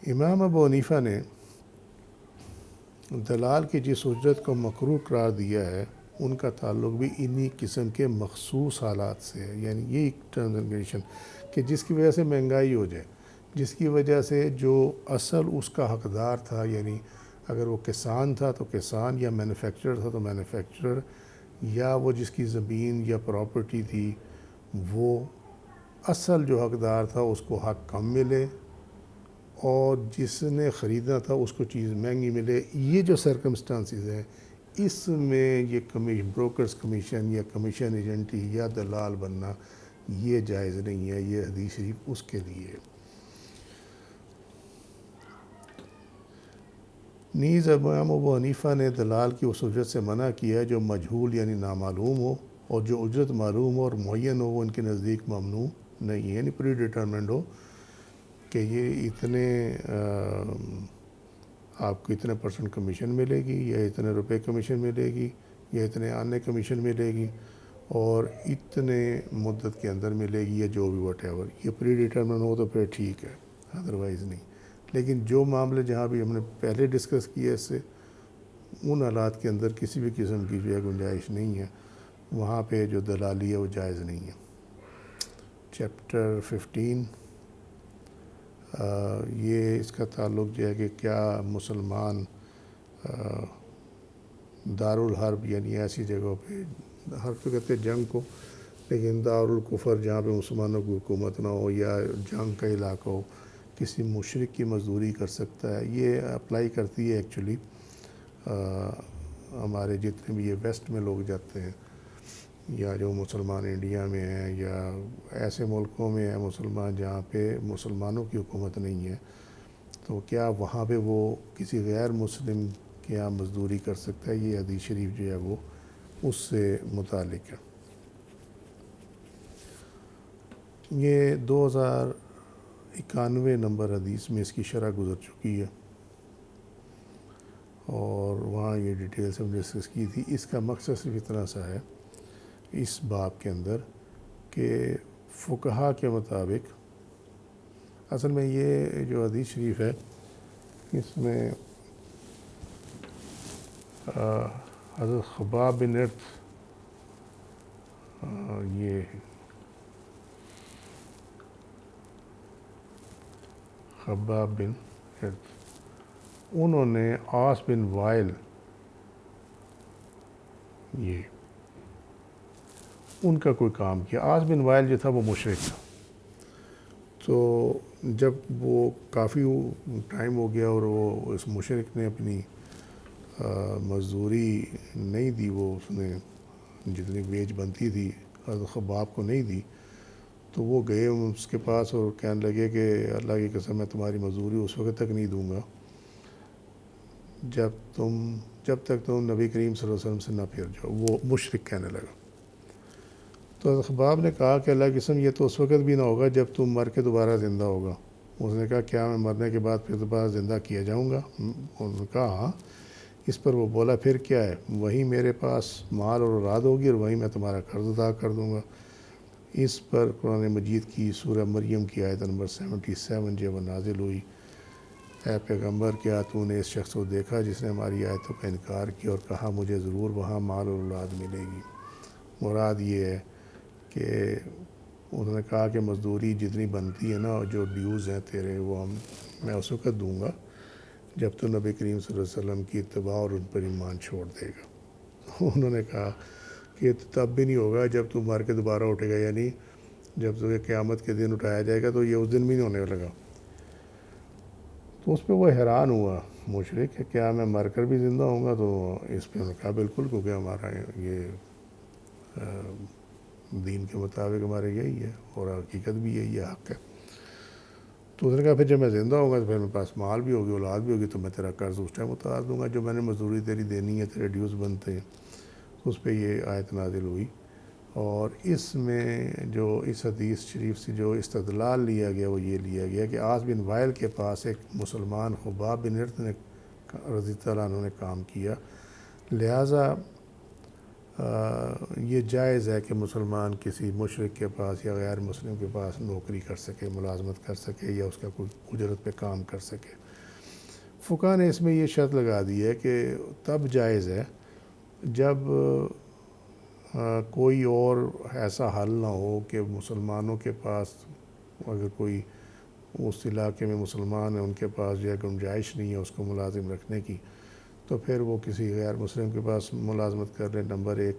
امام ابو حنیفہ نے دلال کی جس اجرت کو مکروہ قرار دیا ہے ان کا تعلق بھی انہی قسم کے مخصوص حالات سے ہے. یعنی یہ ایک ٹرمز اینڈ کنڈیشن کہ جس کی وجہ سے مہنگائی ہو جائے، جس کی وجہ سے جو اصل اس کا حقدار تھا، یعنی اگر وہ کسان تھا تو کسان، یا مینوفیکچرر تھا تو مینوفیکچرر، یا وہ جس کی زمین یا پراپرٹی تھی وہ اصل جو حقدار تھا اس کو حق کم ملے، اور جس نے خریدنا تھا اس کو چیز مہنگی ملے. یہ جو سرکمسٹانسز ہیں اس میں یہ بروکرز کمیشن یا کمیشن ایجنٹی یا دلال بننا یہ جائز نہیں ہے. یہ حدیث شریف اس کے لیے ہے. نیز امام ابو حنیفہ نے دلال کی اس اجرت سے منع کیا ہے جو مجہول یعنی نامعلوم ہو، اور جو اجرت معلوم ہو اور معین ہو وہ ان کے نزدیک ممنوع نہیں ہے. یعنی پری ڈیٹرمنڈ ہو کہ یہ اتنے آپ کو اتنے % کمیشن ملے گی، یا اتنے روپے کمیشن ملے گی، یا اتنے آنے کمیشن ملے گی، اور اتنے مدت کے اندر ملے گی، یا جو بھی واٹ ایور. یہ پری ڈیٹرمنٹ ہو تو پھر ٹھیک ہے، ادروائز نہیں. لیکن جو معاملے جہاں بھی ہم نے پہلے ڈسکس کیا اس سے، ان حالات کے اندر کسی بھی قسم کی جو ہے گنجائش نہیں ہے، وہاں پہ جو دلالی ہے وہ جائز نہیں ہے. چیپٹر 15 یہ اس کا تعلق جو ہے کہ کیا مسلمان دارالحرب یعنی ایسی جگہوں پہ، حرب تو کہتے ہیں جنگ کو، لیکن دارالکفر جہاں پہ مسلمانوں کی حکومت نہ ہو یا جنگ کا علاقہ ہو، کسی مشرک کی مزدوری کر سکتا ہے. یہ اپلائی کرتی ہے ایکچولی ہمارے جتنے بھی یہ ویسٹ میں لوگ جاتے ہیں، یا جو مسلمان انڈیا میں ہیں، یا ایسے ملکوں میں ہیں مسلمان جہاں پہ مسلمانوں کی حکومت نہیں ہے، تو کیا وہاں پہ وہ کسی غیر مسلم کے یہاں مزدوری کر سکتا ہے؟ یہ حدیث شریف جو ہے وہ اس سے متعلق ہے. یہ 2091 نمبر حدیث میں اس کی شرح گزر چکی ہے، اور وہاں یہ ڈیٹیل سے ہم نے ڈسکس کی تھی. اس کا مقصد صرف اتنا سا ہے اس باب کے اندر کہ فقہا کے مطابق اصل میں یہ جو حدیث شریف ہے اس میں حضرت خباب بن ارت، یہ خباب بن ارت، انہوں نے عاص بن وائل، یہ ان کا کوئی کام کیا. عاص بن وائل جو تھا وہ مشرک تھا. تو جب وہ کافی ٹائم ہو گیا اور وہ اس مشرک نے اپنی مزدوری نہیں دی، وہ اس نے جتنی ویج بنتی تھی حضرت خباب کو نہیں دی، تو وہ گئے اس کے پاس اور کہنے لگے کہ اللہ کی قسم میں تمہاری مزدوری اس وقت تک نہیں دوں گا جب تک تم نبی کریم صلی اللہ علیہ وسلم سے نہ پھر جاؤ. وہ مشرک کہنے لگا. تو حضرت خباب نے کہا کہ اللہ کی قسم یہ تو اس وقت بھی نہ ہوگا جب تم مر کے دوبارہ زندہ ہوگا. اس نے کہا کیا میں مرنے کے بعد پھر دوبارہ زندہ کیا جاؤں گا؟ انہوں نے کہا ہاں. اس پر وہ بولا پھر کیا ہے، وہیں میرے پاس مال اور اولاد ہوگی اور وہیں میں تمہارا قرض ادا کر دوں گا. اس پر قرآن مجید کی سورہ مریم کی آیت نمبر 77 جو وہ نازل ہوئی، اے پیغمبر کیا تو نے اس شخص کو دیکھا جس نے ہماری آیتوں کا انکار کیا اور کہا مجھے ضرور وہاں مال اور اولاد ملے گی. مراد یہ ہے کہ انہوں نے کہا کہ مزدوری جتنی بنتی ہے نا اور جو ڈیوز ہیں تیرے وہ میں اس وقت دوں گا جب تو نبی کریم صلی اللہ علیہ وسلم کی اتباع اور ان پر ایمان چھوڑ دے گا. انہوں نے کہا کہ تب بھی نہیں ہوگا جب تو مر کے دوبارہ اٹھے گا، یعنی جب تجھے قیامت کے دن اٹھایا جائے گا تو یہ اس دن بھی نہیں ہونے لگا. تو اس پہ وہ حیران ہوا مشرک کہ کیا میں مر کر بھی زندہ ہوں گا؟ تو اس پہ انہوں نے کہا بالکل، کیونکہ ہمارا یہ دین کے مطابق ہمارے یہی ہے اور حقیقت بھی یہی ہے، حق ہے. تو اس نے کہا پھر جب میں زندہ ہوں گا تو پھر میرے پاس مال بھی ہوگی، اولاد بھی ہوگی، تو میں تیرا قرض اس ٹائم اتار دوں گا جو میں نے مزدوری تیری دینی ہے، تیرے ڈیوز بنتے ہیں. اس پہ یہ آیت نازل ہوئی. اور اس میں جو اس حدیث شریف سے جو استدلال لیا گیا وہ یہ لیا گیا کہ عاص بن وائل کے پاس ایک مسلمان خباب بن ارت نے رضی اللہ عنہ نے کام کیا، لہٰذا یہ جائز ہے کہ مسلمان کسی مشرک کے پاس یا غیر مسلم کے پاس نوکری کر سکے، ملازمت کر سکے یا اس کا کوئی اجرت پہ کام کر سکے. فقہ نے اس میں یہ شرط لگا دی ہے کہ تب جائز ہے جب کوئی اور ایسا حل نہ ہو کہ مسلمانوں کے پاس اگر کوئی اس علاقے میں مسلمان ہیں ان کے پاس جو ہے گنجائش نہیں ہے اس کو ملازم رکھنے کی، تو پھر وہ کسی غیر مسلم کے پاس ملازمت کر لے. نمبر ایک.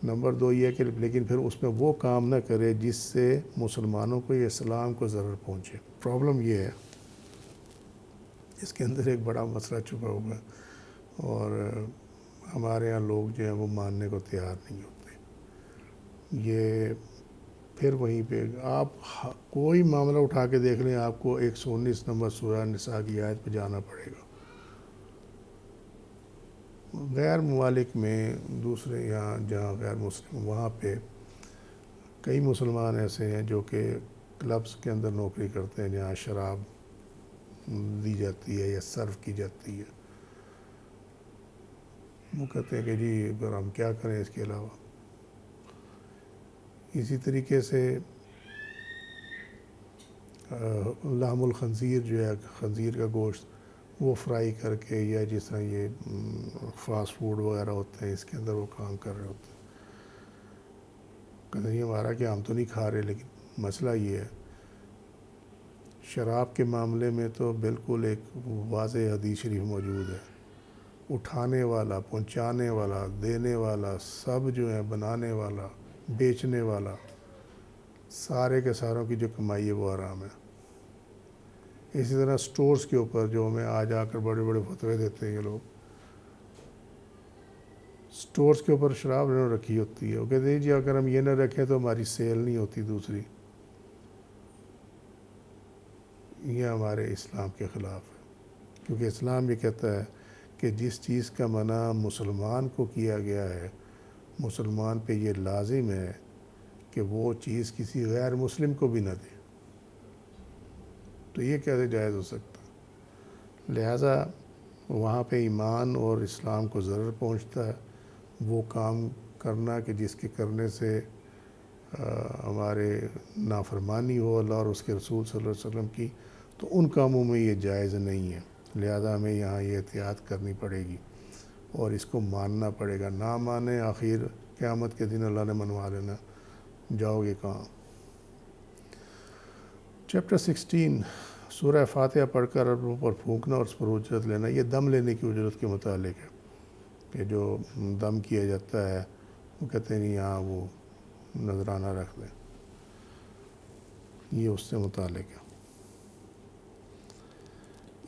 نمبر دو یہ ہے کہ لیکن پھر اس میں وہ کام نہ کرے جس سے مسلمانوں کو یا اسلام کو ضرر پہنچے. پرابلم یہ ہے، اس کے اندر ایک بڑا مسئلہ چھپا ہوا ہے اور ہمارے ہاں لوگ جو ہیں وہ ماننے کو تیار نہیں ہوتے. یہ پھر وہیں پہ آپ کوئی معاملہ اٹھا کے دیکھ لیں، آپ کو 119 نمبر سورہ نساء کی آیت پہ جانا پڑے گا. غیر ممالک میں دوسرے یہاں جہاں غیر مسلم وہاں پہ کئی مسلمان ایسے ہیں جو کہ کلبس کے اندر نوکری کرتے ہیں جہاں شراب دی جاتی ہے یا سرو کی جاتی ہے. وہ کہتے ہیں کہ جی اگر ہم کیا کریں اس کے علاوہ. اسی طریقے سے لحم الخنزیر جو ہے خنزیر کا گوشت وہ فرائی کر کے یا جس طرح یہ فاسٹ فوڈ وغیرہ ہوتے ہیں اس کے اندر وہ کام کر رہے ہوتے ہیں. کہتے ہیں ہمارا کہ ہم تو نہیں کھا رہے، لیکن مسئلہ یہ ہے شراب کے معاملے میں تو بالکل ایک واضح حدیث شریف موجود ہے. اٹھانے والا، پہنچانے والا، دینے والا، سب جو ہے بنانے والا، بیچنے والا، سارے کے ساروں کی جو کمائی ہے وہ حرام ہے. اسی طرح سٹورز کے اوپر جو ہمیں آ جا کر بڑے بڑے فتوے دیتے ہیں یہ لوگ، سٹورز کے اوپر شراب انہوں نے رکھی ہوتی ہے، وہ کہتے ہیں جی اگر ہم یہ نہ رکھیں تو ہماری سیل نہیں ہوتی دوسری. یہ ہمارے اسلام کے خلاف ہے، کیونکہ اسلام یہ کہتا ہے کہ جس چیز کا منع مسلمان کو کیا گیا ہے مسلمان پہ یہ لازم ہے کہ وہ چیز کسی غیر مسلم کو بھی نہ دے. تو یہ کیسے جائز ہو سکتا؟ لہٰذا وہاں پہ ایمان اور اسلام کو ضرر پہنچتا ہے وہ کام کرنا کہ جس کے کرنے سے ہمارے نافرمانی ہو اللہ اور اس کے رسول صلی اللہ علیہ وسلم کی، تو ان کاموں میں یہ جائز نہیں ہے. لہٰذا ہمیں یہاں یہ احتیاط کرنی پڑے گی اور اس کو ماننا پڑے گا. نہ مانے آخر قیامت کے دن اللہ نے منوا لینا، جاؤ گے کہاں. چیپٹر 16 سورہ فاتحہ پڑھ کر روح پر پھونکنا اور اس پر اجرت لینا. یہ دم لینے کی اجرت کے متعلق ہے کہ جو دم کیا جاتا ہے وہ کہتے ہیں یہاں وہ نذرانہ رکھ دیں، یہ اس سے متعلق ہے.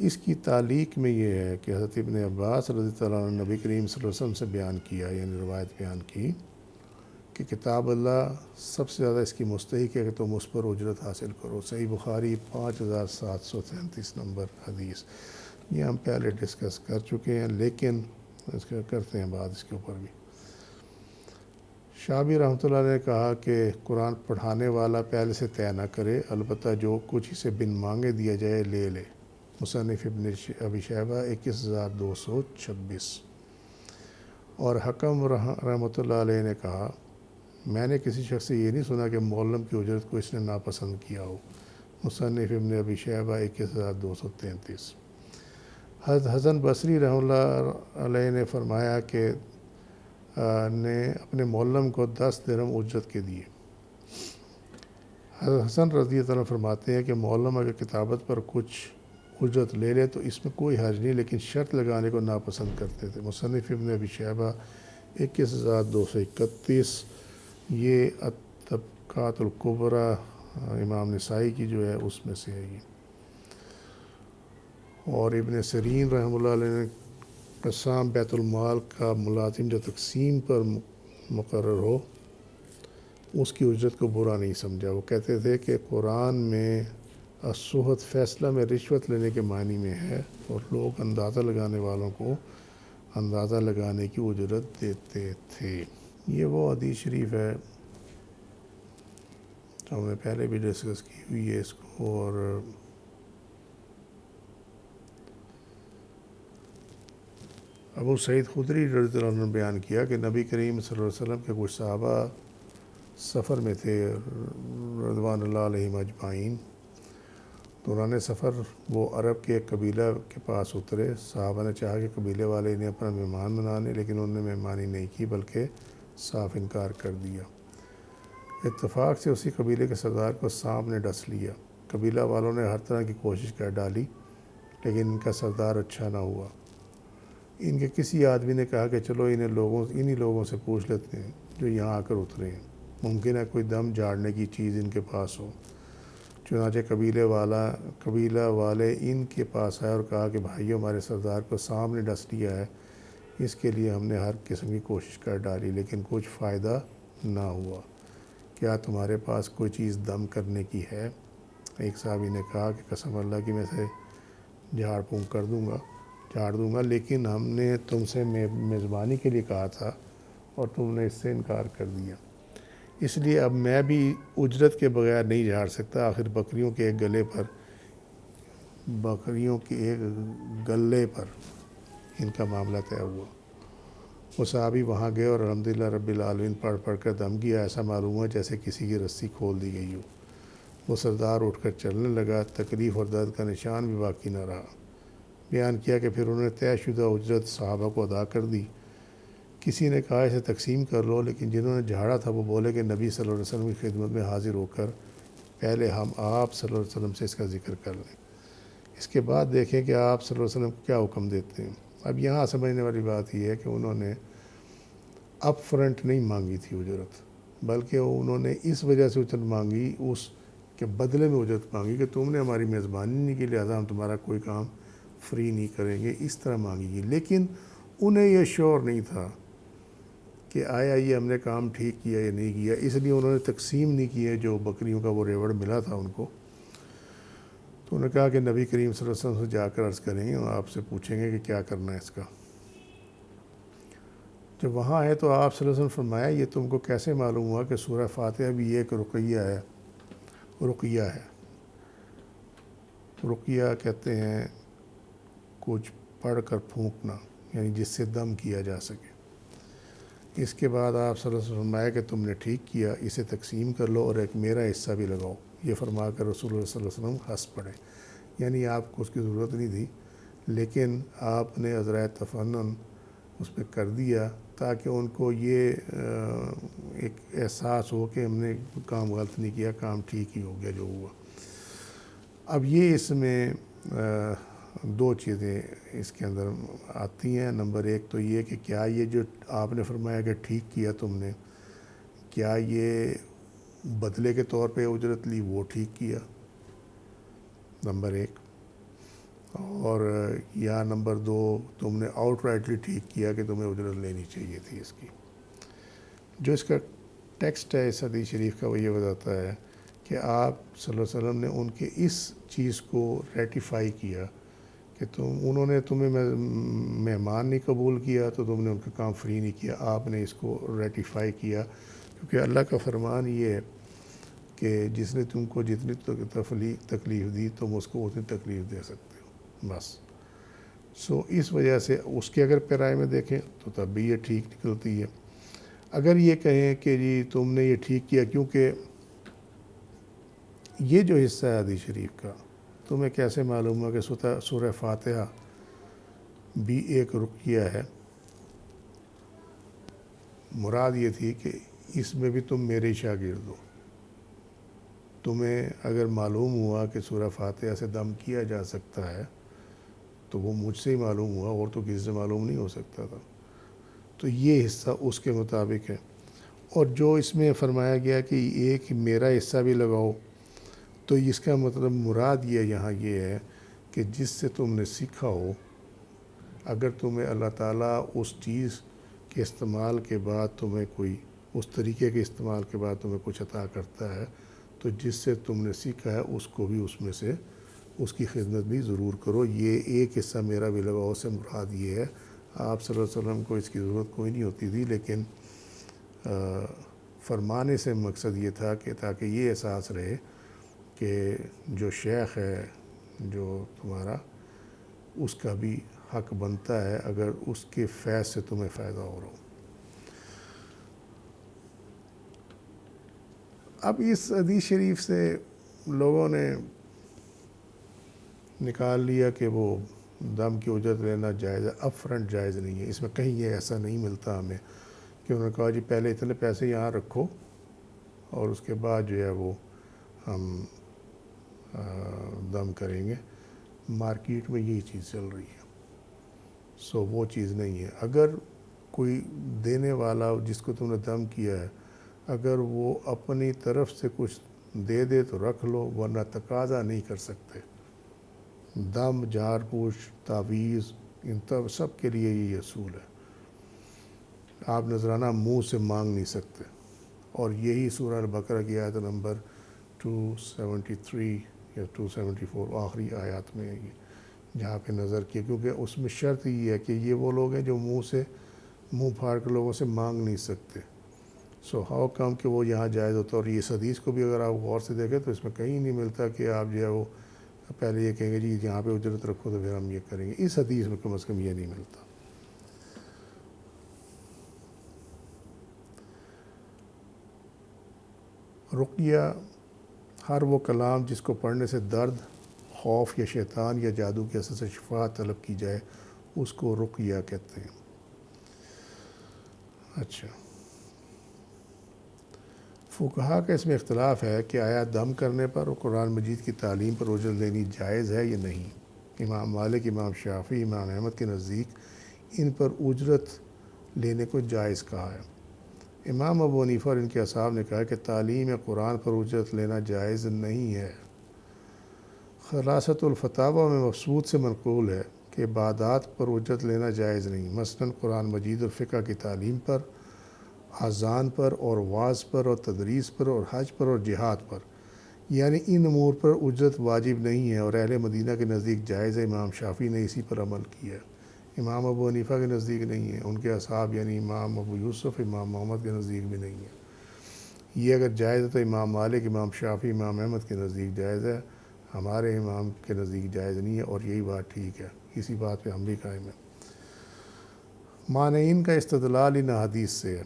اس کی تعلیق میں یہ ہے کہ حضرت ابن عباس رضی اللہ عنہ نبی کریم صلی اللہ علیہ وسلم سے بیان کیا، یعنی روایت بیان کی کہ کتاب اللہ سب سے زیادہ اس کی مستحق ہے کہ تم اس پر اجرت حاصل کرو. صحیح بخاری 5733 نمبر حدیث. یہ ہم پہلے ڈسکس کر چکے ہیں لیکن اس کا کرتے ہیں بعد اس کے اوپر بھی. شابی رحمۃ اللہ نے کہا کہ قرآن پڑھانے والا پہلے سے طے نہ کرے، البتہ جو کچھ اسے بن مانگے دیا جائے لے لے. مصنف ابن ابی شیبہ 21226. اور حکم رحمۃ اللہ علیہ نے کہا میں نے کسی شخص سے یہ نہیں سنا کہ معلم کی اجرت کو اس نے ناپسند کیا ہو. مصنف ابن ابی شیبہ 21233. حضرت حسن بصری رحمۃ اللہ علیہ نے فرمایا کہ نے اپنے معلم کو 10 درہم اجرت کے دیے. حضرت حسن رضی اللہ عنہ فرماتے ہیں کہ مولم اگر کتابت پر کچھ اجرت لے لے تو اس میں کوئی حرج نہیں، لیکن شرط لگانے کو ناپسند کرتے تھے۔ مصنف ابن ابی شیبہ 21,231، یہ الطبقات الکبریٰ امام نسائی کی جو ہے اس میں سے ہے یہ۔ اور ابن سیرین رحمہ اللہ علیہ نے قسام بیت المال کا ملازم جو تقسیم پر مقرر ہو اس کی اجرت کو برا نہیں سمجھا۔ وہ کہتے تھے کہ قرآن میں الصحت فیصلہ میں رشوت لینے کے معنی میں ہے، اور لوگ اندازہ لگانے والوں کو اندازہ لگانے کی اجرت دیتے تھے۔ یہ وہ حدیث شریف ہے جو ہم نے پہلے بھی ڈسکس کی ہوئی ہے اس کو، اور ابو سعید خدری رضی اللہ عنہ نے بیان کیا کہ نبی کریم صلی اللہ علیہ وسلم کے کچھ صحابہ سفر میں تھے رضوان اللہ علیہم اجمعین۔ دوران سفر وہ عرب کے ایک قبیلہ کے پاس اترے۔ صحابہ نے چاہا کہ قبیلے والے انہیں اپنا مہمان بنانے، لیکن انہوں نے مہمانی نہیں کی بلکہ صاف انکار کر دیا۔ اتفاق سے اسی قبیلے کے سردار کو سانپ نے ڈس لیا۔ قبیلہ والوں نے ہر طرح کی کوشش کر ڈالی لیکن ان کا سردار اچھا نہ ہوا۔ ان کے کسی آدمی نے کہا کہ چلو انہی لوگوں سے پوچھ لیتے ہیں جو یہاں آ کر اترے ہیں، ممکن ہے کوئی دم جھاڑنے کی چیز ان کے پاس ہو۔ چنانچہ قبیلہ والے ان کے پاس آئے اور کہا کہ بھائیو، ہمارے سردار کو سانپ نے ڈس لیا ہے، اس کے لیے ہم نے ہر قسم کی کوشش کر ڈالی لیکن کچھ فائدہ نہ ہوا، کیا تمہارے پاس کوئی چیز دم کرنے کی ہے؟ ایک صحابی نے کہا کہ قسم اللہ کی میں سے جھاڑ پھونک جھاڑ دوں گا، لیکن ہم نے تم سے میزبانی کے لیے کہا تھا اور تم نے اس سے انکار کر دیا، اس لیے اب میں بھی اجرت کے بغیر نہیں جھاڑ سکتا۔ آخر بکریوں کے ایک گلے پر ان کا معاملہ طے ہوا۔ وہ صحابی وہاں گئے اور الحمدللہ رب العالمین پڑھ کر دم کیا، ایسا معلوم ہوا جیسے کسی کی رسی کھول دی گئی ہو۔ وہ سردار اٹھ کر چلنے لگا، تکلیف اور درد کا نشان بھی باقی نہ رہا۔ بیان کیا کہ پھر انہوں نے طے شدہ اجرت صحابہ کو ادا کر دی۔ کسی نے کہا اسے تقسیم کر لو، لیکن جنہوں نے جھاڑا تھا وہ بولے کہ نبی صلی اللہ علیہ وسلم کی خدمت میں حاضر ہو کر پہلے ہم آپ صلی اللہ علیہ وسلم سے اس کا ذکر کر لیں، اس کے بعد دیکھیں کہ آپ صلی اللہ علیہ وسلم کیا حکم دیتے ہیں۔ اب یہاں سمجھنے والی بات یہ ہے کہ انہوں نے اپ فرنٹ نہیں مانگی تھی اجرت، بلکہ انہوں نے اس وجہ سے اجرت مانگی، اس کے بدلے میں اجرت مانگی کہ تم نے ہماری میزبانی نہیں کی، لہٰذا ہم تمہارا کوئی کام فری نہیں کریں گے، اس طرح مانگی گی۔ لیکن انہیں یہ شور نہیں تھا کہ آیا یہ ہم نے کام ٹھیک کیا یا نہیں کیا، اس لیے انہوں نے تقسیم نہیں کی ہے جو بکریوں کا وہ ریوڑ ملا تھا ان کو۔ تو انہوں نے کہا کہ نبی کریم صلی اللہ علیہ وسلم سے جا کر عرض کریں گے اور آپ سے پوچھیں گے کہ کیا کرنا ہے اس کا۔ جب وہاں آئے تو آپ صلی اللہ علیہ وسلم فرمایا یہ تم کو کیسے معلوم ہوا کہ سورہ فاتحہ بھی ایک رقیہ ہے؟ رقیہ کہتے ہیں کچھ پڑھ کر پھونکنا، یعنی جس سے دم کیا جا سکے۔ اس کے بعد آپ صلی اللہ علیہ وسلم فرمایا کہ تم نے ٹھیک کیا، اسے تقسیم کر لو اور ایک میرا حصہ بھی لگاؤ۔ یہ فرما کر رسول اللہ صلی اللہ علیہ وسلم ہنس پڑے، یعنی آپ کو اس کی ضرورت نہیں تھی، لیکن آپ نے عذرائے تفنن اس پہ کر دیا تاکہ ان کو یہ ایک احساس ہو کہ ہم نے کام غلط نہیں کیا، کام ٹھیک ہی ہو گیا جو ہوا۔ اب یہ اس میں دو چیزیں اس کے اندر آتی ہیں۔ نمبر ایک تو یہ کہ کیا یہ جو آپ نے فرمایا کہ ٹھیک کیا تم نے، کیا یہ بدلے کے طور پہ اجرت لی وہ ٹھیک کیا، نمبر ایک، اور یا نمبر دو تم نے آؤٹ رائٹلی ٹھیک کیا کہ تمہیں اجرت لینی چاہیے تھی اس کی۔ جو اس کا ٹیکسٹ ہے اس حدیث شریف کا وہ یہ بتاتا ہے کہ آپ صلی اللہ علیہ وسلم نے ان کے اس چیز کو ریٹیفائی کیا کہ انہوں نے تمہیں مہمان نہیں قبول کیا تو تم نے ان کا کام فری نہیں کیا، آپ نے اس کو ریٹیفائی کیا، کیونکہ اللہ کا فرمان یہ ہے کہ جس نے تم کو جتنی تکلیف دی تم اس کو اتنی تکلیف دے سکتے ہو، بس۔ اس وجہ سے اس کے اگر پیرائے میں دیکھیں تو تب بھی یہ ٹھیک نکلتی ہے۔ اگر یہ کہیں کہ جی تم نے یہ ٹھیک کیا، کیونکہ یہ جو حصہ ہے حدیث شریف کا تمہیں کیسے معلوم ہوا کہ سورہ فاتحہ بھی ایک رقیہ ہے؟ مراد یہ تھی کہ اس میں بھی تم میرے شاگرد ہو، تمہیں اگر معلوم ہوا کہ سورہ فاتحہ سے دم کیا جا سکتا ہے تو وہ مجھ سے ہی معلوم ہوا، اور تو کسی سے معلوم نہیں ہو سکتا تھا۔ تو یہ حصہ اس کے مطابق ہے۔ اور جو اس میں فرمایا گیا کہ ایک میرا حصہ بھی لگاؤ، تو اس کا مطلب مراد یہاں یہ ہے کہ جس سے تم نے سیکھا ہو، اگر تمہیں اللہ تعالیٰ اس چیز کے استعمال کے بعد تمہیں کوئی اس طریقے کے استعمال کے بعد تمہیں کچھ عطا کرتا ہے، تو جس سے تم نے سیکھا ہے اس کو بھی اس میں سے اس کی خدمت بھی ضرور کرو۔ یہ ایک حصہ میرا بھی لگاؤ سے مراد یہ ہے۔ آپ صلی اللہ علیہ وسلم کو اس کی ضرورت کوئی نہیں ہوتی تھی، لیکن فرمانے سے مقصد یہ تھا کہ تاکہ یہ احساس رہے کہ جو شیخ ہے جو تمہارا، اس کا بھی حق بنتا ہے اگر اس کے فیض سے تمہیں فائدہ ہو رہا ہو۔ اب اس حدیث شریف سے لوگوں نے نکال لیا کہ وہ دم کی اجرت لینا جائز ہے، اپ فرنٹ جائز نہیں ہے۔ اس میں کہیں یہ ایسا نہیں ملتا ہمیں کہ انہوں نے کہا جی پہلے اتنے پیسے یہاں رکھو اور اس کے بعد جو ہے وہ ہم دم کریں گے۔ مارکیٹ میں یہی چیز چل رہی ہے، سو وہ چیز نہیں ہے۔ اگر کوئی دینے والا جس کو تم نے دم کیا ہے، اگر وہ اپنی طرف سے کچھ دے دے تو رکھ لو، ورنہ تقاضا نہیں کر سکتے۔ دم، جھاڑ پوچھ، تعویذ، ان سب کے لیے یہ اصول ہے۔ آپ نذرانہ منہ سے مانگ نہیں سکتے، اور یہی سورہ البقرہ کی آیت نمبر 273 یا 274 آخری آیات میں ہے جہاں پہ نظر کیا، کیونکہ اس میں شرط یہ ہے کہ یہ وہ لوگ ہیں جو منہ پھاڑ کے لوگوں سے مانگ نہیں سکتے۔ سو ہاؤ کم کہ وہ یہاں جائز ہوتا ہے۔ اور یہ حدیث کو بھی اگر آپ غور سے دیکھیں تو اس میں کہیں نہیں ملتا کہ آپ جو ہے وہ پہلے یہ کہیں گے جی یہاں پہ اجرت رکھو تو پھر ہم یہ کریں گے۔ اس حدیث میں کم از کم یہ نہیں ملتا۔ رقیہ ہر وہ کلام جس کو پڑھنے سے درد، خوف یا شیطان یا جادو کے اثر سے شفا طلب کی جائے، اس کو رقیہ کہتے ہیں۔ اچھا، فقہا کا اس میں اختلاف ہے کہ آیا دم کرنے پر اور قرآن مجید کی تعلیم پر اجرت لینی جائز ہے یا نہیں۔ امام مالک، امام شافعی، امام احمد کے نزدیک ان پر اجرت لینے کو جائز کہا ہے۔ امام ابو حنیفہ اور ان کے اصحاب نے کہا کہ تعلیم قرآن پر اجرت لینا جائز نہیں ہے۔ خلاصۃ الفتاویٰ میں مبسوط سے منقول ہے کہ عبادات پر اجرت لینا جائز نہیں، مثلاً قرآن مجید اور فقہ کی تعلیم پر، اذان پر اور وعظ پر اور تدریس پر اور حج پر اور جہاد پر، یعنی ان امور پر اجرت واجب نہیں ہے، اور اہل مدینہ کے نزدیک جائز ہے۔ امام شافعی نے اسی پر عمل کیا ہے۔ امام ابو حنیفہ کے نزدیک نہیں ہے، ان کے اصحاب یعنی امام ابو یوسف، امام محمد کے نزدیک بھی نہیں ہے۔ یہ اگر جائز ہے تو امام مالک، امام شافعی، امام احمد کے نزدیک جائز ہے، ہمارے امام کے نزدیک جائز نہیں ہے، اور یہی بات ٹھیک ہے، اسی بات پہ ہم بھی قائم ہیں۔ مانعین کا استدلال ان حدیث سے ہے۔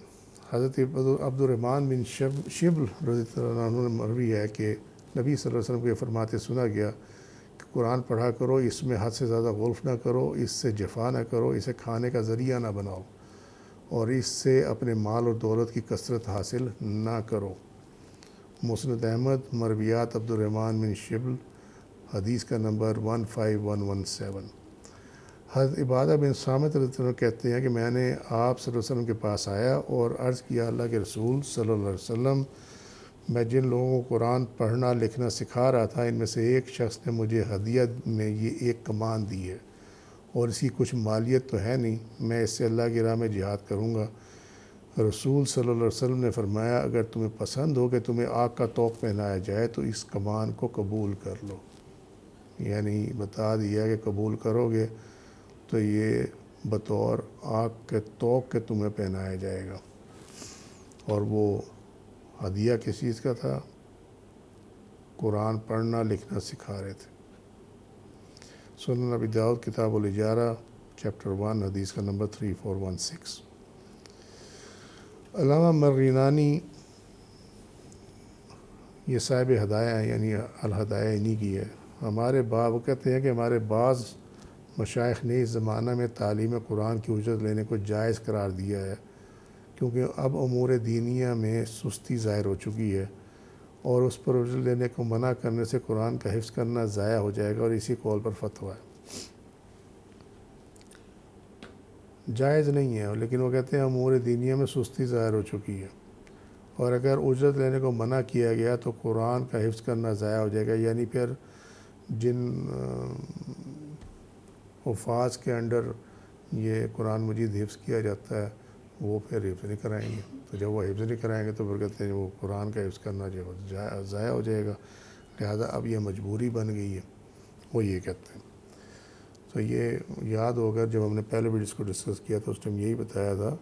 حضرت عبد الرحمن بن شبل رضی اللہ عنہ نے مروی ہے کہ نبی صلی اللہ علیہ وسلم کو یہ فرماتے سنا گیا کہ قرآن پڑھا کرو، اس میں حد سے زیادہ غلف نہ کرو، اس سے جفا نہ کرو، اسے کھانے کا ذریعہ نہ بناؤ، اور اس سے اپنے مال اور دولت کی کثرت حاصل نہ کرو۔ مسند احمد، مرویات عبد الرحمن بن شبل، حدیث کا نمبر 15117۔ حضرت عبادہ بن صامت رضی اللہ عنہ کہتے ہیں کہ میں نے آپ صلی اللہ علیہ وسلم کے پاس آیا اور عرض کیا، اللہ کے رسول صلی اللہ علیہ وسلم، میں جن لوگوں کو قرآن پڑھنا لکھنا سکھا رہا تھا، ان میں سے ایک شخص نے مجھے ہدیہ میں یہ ایک کمان دی ہے، اور اس کی کچھ مالیت تو ہے نہیں، میں اس سے اللہ کی راہ میں جہاد کروں گا۔ رسول صلی اللہ علیہ وسلم نے فرمایا، اگر تمہیں پسند ہو کہ تمہیں آگ کا طوق پہنایا جائے تو اس کمان کو قبول کر لو۔ یعنی بتا دیا کہ قبول کرو گے تو یہ بطور آگ کے طوق کے تمہیں پہنایا جائے گا۔ اور وہ ہدیہ کس چیز کا تھا؟ قرآن پڑھنا لکھنا سکھا رہے تھے۔ سنن ابی داؤد کتاب الاجارہ چیپٹر 1 حدیث کا نمبر 3416۔ علامہ مرغینانی یہ صاحب ہدایہ ہیں، یعنی الہدایہ انہی کی ہے۔ ہمارے وہ کہتے ہیں کہ ہمارے بعض مشائخ نے اس زمانہ میں تعلیم قرآن کی اجرت لینے کو جائز قرار دیا ہے، کیونکہ اب امور دینیہ میں سستی ظاہر ہو چکی ہے، اور اس پر اجرت لینے کو منع کرنے سے قرآن کا حفظ کرنا ضائع ہو جائے گا، اور اسی قول پر فتویٰ ہے، جائز نہیں ہے۔ لیکن وہ کہتے ہیں امور دینیہ میں سستی ظاہر ہو چکی ہے، اور اگر اجرت لینے کو منع کیا گیا تو قرآن کا حفظ کرنا ضائع ہو جائے گا، یعنی پھر جن حفاظ کے انڈر یہ قرآن مجید حفظ کیا جاتا ہے وہ پھر حفظ نہیں کرائیں گے، تو جب وہ حفظ نہیں کرائیں گے تو پھر کہتے ہیں وہ قرآن کا حفظ کرنا جو ہے ضائع ہو جائے گا، لہذا اب یہ مجبوری بن گئی ہے، وہ یہ کہتے ہیں۔ تو یہ یاد ہوگا جب ہم نے پہلے بھی اس کو ڈسکس کیا تو اس ٹائم یہی بتایا تھا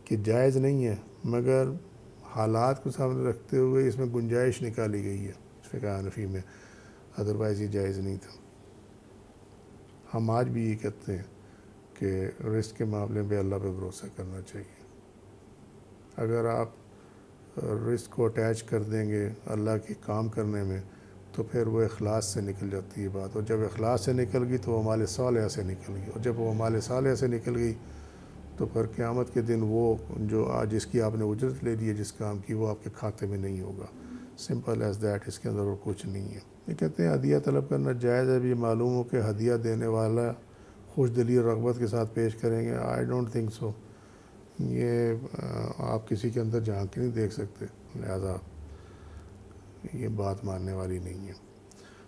کہ جائز نہیں ہے، مگر حالات کو سامنے رکھتے ہوئے اس میں گنجائش نکالی گئی ہے فقہ حنفی میں، ادروائز یہ جائز نہیں تھا۔ ہم آج بھی یہ کہتے ہیں کہ رزق کے معاملے میں اللہ پہ بھروسہ کرنا چاہیے۔ اگر آپ رزق کو اٹیچ کر دیں گے اللہ کے کام کرنے میں تو پھر وہ اخلاص سے نکل جاتی ہے بات، اور جب اخلاص سے نکل گئی تو وہ اعمال صالحہ سے نکل گئی، اور جب وہ اعمال صالحہ سے نکل گئی تو پھر قیامت کے دن وہ جو جس کی آپ نے اجرت لے لی ہے جس کام کی، وہ آپ کے کھاتے میں نہیں ہوگا، سمپل ایز دیٹ، اس کے اندر اور کچھ نہیں ہے۔ یہ کہتے ہیں ہدیہ طلب کرنا جائز ہے، بھی معلوم ہو کہ ہدیہ دینے والا خوش دلی اور رغبت کے ساتھ پیش کریں گے، آئی ڈونٹ تھنک سو، یہ آپ کسی کے اندر جھانک کے نہیں دیکھ سکتے، لہذا یہ بات ماننے والی نہیں ہے۔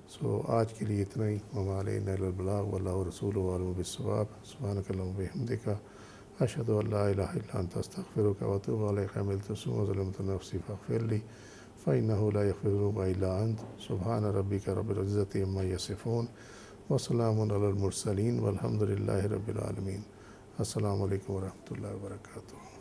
سو آج کے لیے اتنا ہی، وما علینا الا البلاغ واللہ ورسولہ اعلم بالصواب، سبحانک اللہم وبحمدک، اشہد ان لا الہ الا انت استغفرک واتوب الیک، عملت سوءا وظلمت نفسی فاغفر لی فإنہ لا یغفر الذنوب الا انت، سبحان ربک رب العزۃ عما یصفون وسلام علی المرسلین والحمد للہ رب العالمین۔ السلام علیکم ورحمۃ اللہ وبرکاتہ۔